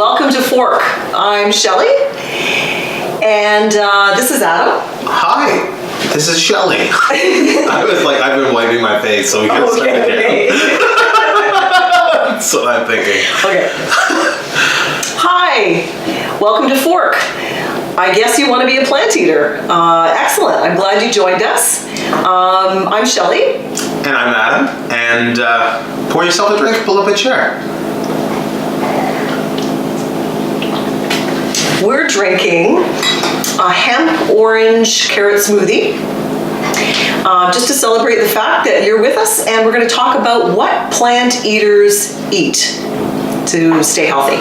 welcome to Fork. I'm Shelley, and this is Adam. Hi, this is Shelley. I was like, I've been wiping my face, so we can start again. Okay. That's what I'm thinking. Okay. Hi, welcome to Fork. I guess you want to be a plant eater. Excellent. I'm glad you joined us. I'm Shelley. And I'm Adam. And pour yourself a drink, pull up a chair. We're drinking a hemp orange carrot smoothie just to celebrate the fact that you're with us, and we're going to talk about what plant eaters eat to stay healthy.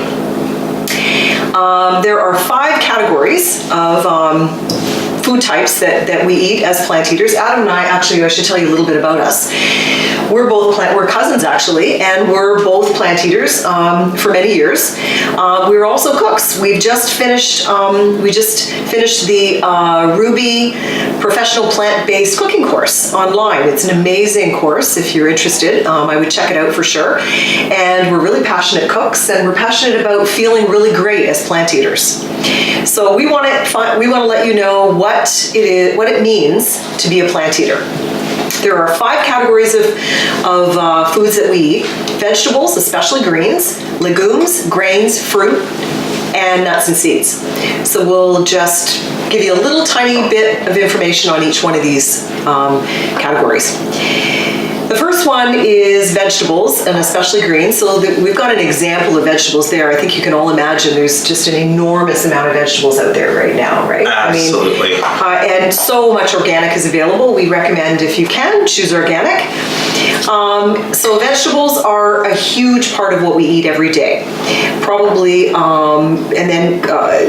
There are 5 categories of food types that we eat as plant eaters. Adam and I should tell you a little bit about us. We're cousins actually, and we're both plant eaters for many years. We're also cooks. We just finished the Ruby Professional Plant-Based Cooking course online. It's an amazing course. If you're interested, I would check it out for sure. And we're really passionate cooks, and we're passionate about feeling really great as plant eaters. So we want to let you know what it means to be a plant eater. There are 5 categories of foods that we eat: vegetables, especially greens, legumes, grains, fruit, and nuts and seeds. So we'll just give you a little tiny bit of information on each one of these categories. The first one is vegetables, and especially greens. So we've got an example of vegetables there. I think you can all imagine there's just an enormous amount of vegetables out there right now, right? Absolutely. And so much organic is available. We recommend, if you can, choose organic. So vegetables are a huge part of what we eat every day. Probably, and then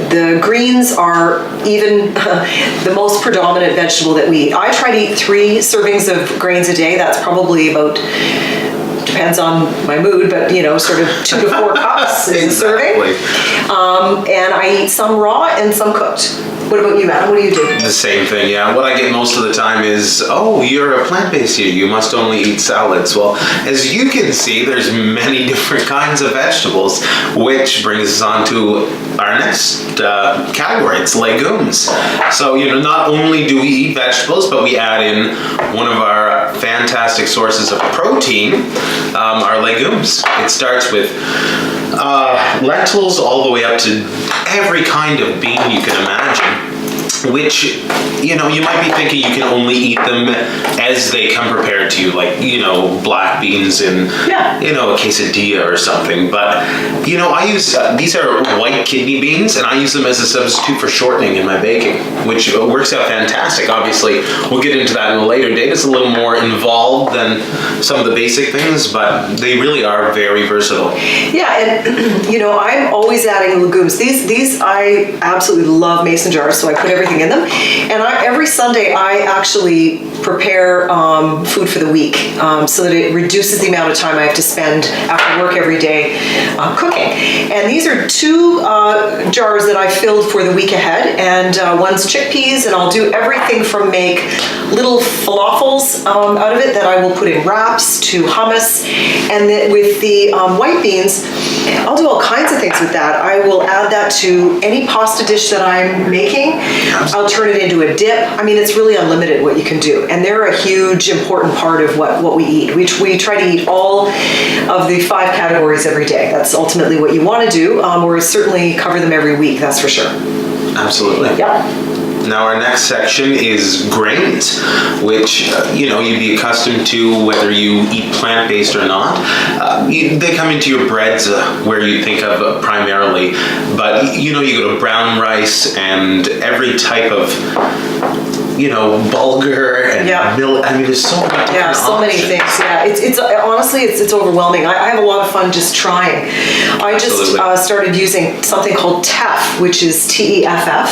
the greens are even the most predominant vegetable that we eat. I try to eat 3 servings of grains a day. That's probably about, depends on my mood, but sort of 2 to 4 cups is a serving. And I eat some raw and some cooked. What about you, Adam? What do you do? The same thing, yeah. What I get most of the time is, oh, you're a plant-based eater, you must only eat salads. Well, as you can see, there's many different kinds of vegetables, which brings us on to our next category. It's legumes. So, not only do we eat vegetables, but we add in one of our fantastic sources of protein, our legumes. It starts with lentils all the way up to every kind of bean you can imagine, which, you might be thinking you can only eat them as they come prepared to you, like, black beans in, a quesadilla or something. But, I use, these are white kidney beans, and I use them as a substitute for shortening in my baking, which works out fantastic. Obviously, we'll get into that in a later date. It's a little more involved than some of the basic things, but they really are very versatile. Yeah, and, I'm always adding legumes. These I absolutely love mason jars, so I put everything in them. And every Sunday I actually prepare food for the week so that it reduces the amount of time I have to spend after work every day cooking. And these are 2 jars that I filled for the week ahead, and one's chickpeas, and I'll do everything from make little falafels out of it that I will put in wraps to hummus. And then with the white beans, I'll do all kinds of things with that. I will add that to any pasta dish that I'm making. I'll turn it into a dip. I mean, it's really unlimited what you can do. And they're a huge, important part of what we eat. We try to eat all of the 5 categories every day. That's ultimately what you want to do, or certainly cover them every week, that's for sure. Absolutely. Yeah. Now our next section is grains, which, you'd be accustomed to whether you eat plant-based or not. They come into your breads where you think of primarily, but, you go to brown rice and every type of, bulgur and millet. I mean, there's so many different many things. Yeah, it's honestly, it's overwhelming. I have a lot of fun just trying. I just started using something called TEFF, which is TEFF,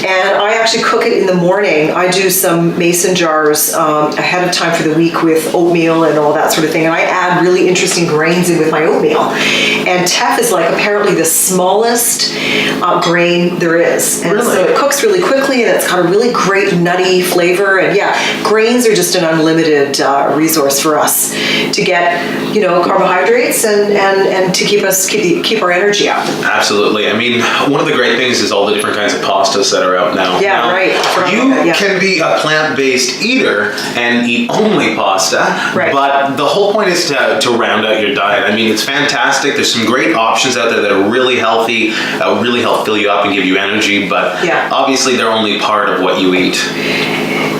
and I actually cook it in the morning. I do some mason jars ahead of time for the week with oatmeal and all that sort of thing, and I add really interesting grains in with my oatmeal. And teff is like apparently the smallest grain there is. And Really? so it cooks really quickly, and it's got a really great nutty flavor. And yeah, grains are just an unlimited resource for us to get, carbohydrates and to keep our energy up. Absolutely. I mean, one of the great things is all the different kinds of pastas that are out now. Yeah, Now, right. You can be a plant-based eater and eat only pasta, Right. but the whole point is to round out your diet. I mean, it's fantastic. There's some great options out there that are really healthy, really help fill you up and give you energy, but obviously they're only part of what you eat.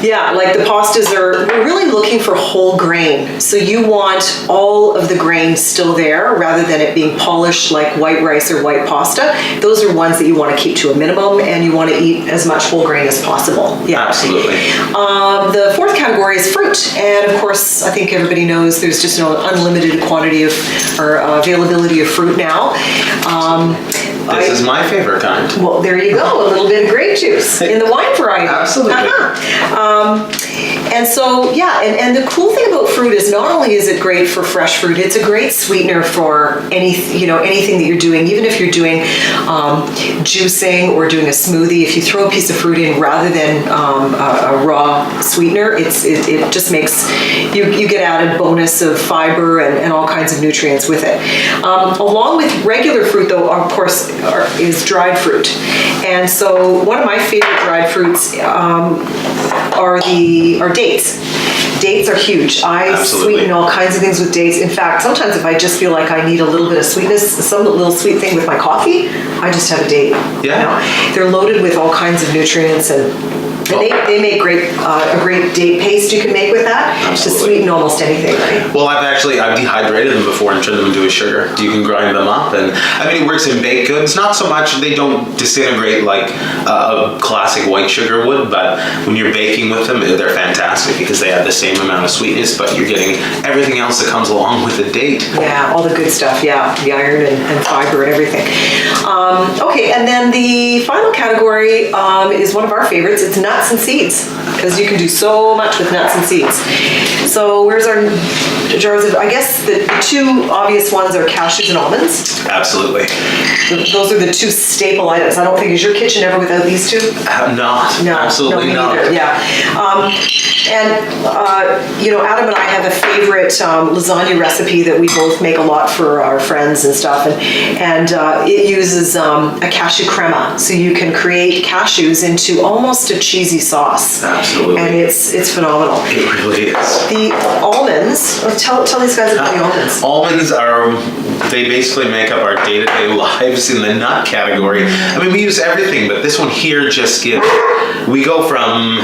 Yeah, like the pastas we're really looking for whole grain. So you want all of the grain still there rather than it being polished like white rice or white pasta. Those are ones that you want to keep to a minimum, and you want to eat as much whole grain as possible. Yeah, absolutely. The fourth category is fruit. And of course, I think everybody knows there's just no unlimited quantity or availability of fruit now. This is my favorite kind. Well, there you go, a little bit of grape juice in the wine variety. Absolutely. And so, and the cool thing about fruit is not only is it great for fresh fruit, it's a great sweetener for anything that you're doing. Even if you're doing juicing or doing a smoothie, if you throw a piece of fruit in rather than a raw sweetener, it just makes you get added bonus of fiber and all kinds of nutrients with it. Along with regular fruit, though, of course, is dried fruit. And so one of my favorite dried fruits are dates. Dates are huge. I sweeten all kinds of things with dates. In fact, sometimes if I just feel like I need a little bit of sweetness, some little sweet thing with my coffee, I just have a date. Yeah. They're loaded with all kinds of nutrients, and they make a great date paste you can make with that. Absolutely. To sweeten almost anything, right? Well, I've dehydrated them before and turned them into a sugar. You can grind them up, and I mean, it works in baked goods. Not so much, they don't disintegrate like a classic white sugar would, but when you're baking with them, they're fantastic because they have the same amount of sweetness, but you're getting everything else that comes along with the date. Yeah, all the good stuff, the iron and fiber and everything. Okay, and then the final category is one of our favorites. It's nuts and seeds, because you can do so much with nuts and seeds. So where's our jars of, I guess the two obvious ones are cashews and almonds. Absolutely. Those are the two staple items. I don't think, is your kitchen ever without these two? Not. No, Absolutely not. Neither. Yeah. Adam and I have a favorite lasagna recipe that we both make a lot for our friends and stuff, and it uses a cashew crema, so you can create cashews into almost a cheesy sauce. Absolutely. And it's phenomenal. It really is. The almonds, tell these guys about the almonds. Almonds they basically make up our day-to-day lives in the nut category. I mean, we use everything, but this one here just we go from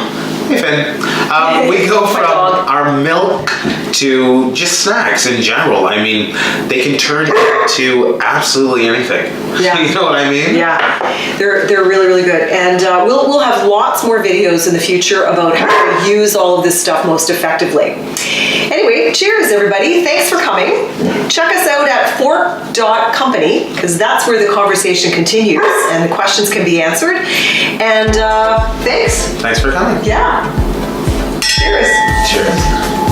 our milk to just snacks in general. I mean, they can turn into absolutely anything. Yeah. You know what I mean? Yeah, they're really, really good. And we'll have lots more videos in the future about how to use all of this stuff most effectively. Anyway, cheers, everybody. Thanks for coming. Check us out at fork.company, because that's where the conversation continues and the questions can be answered. And thanks. Thanks for coming. Yeah. Cheers. Cheers.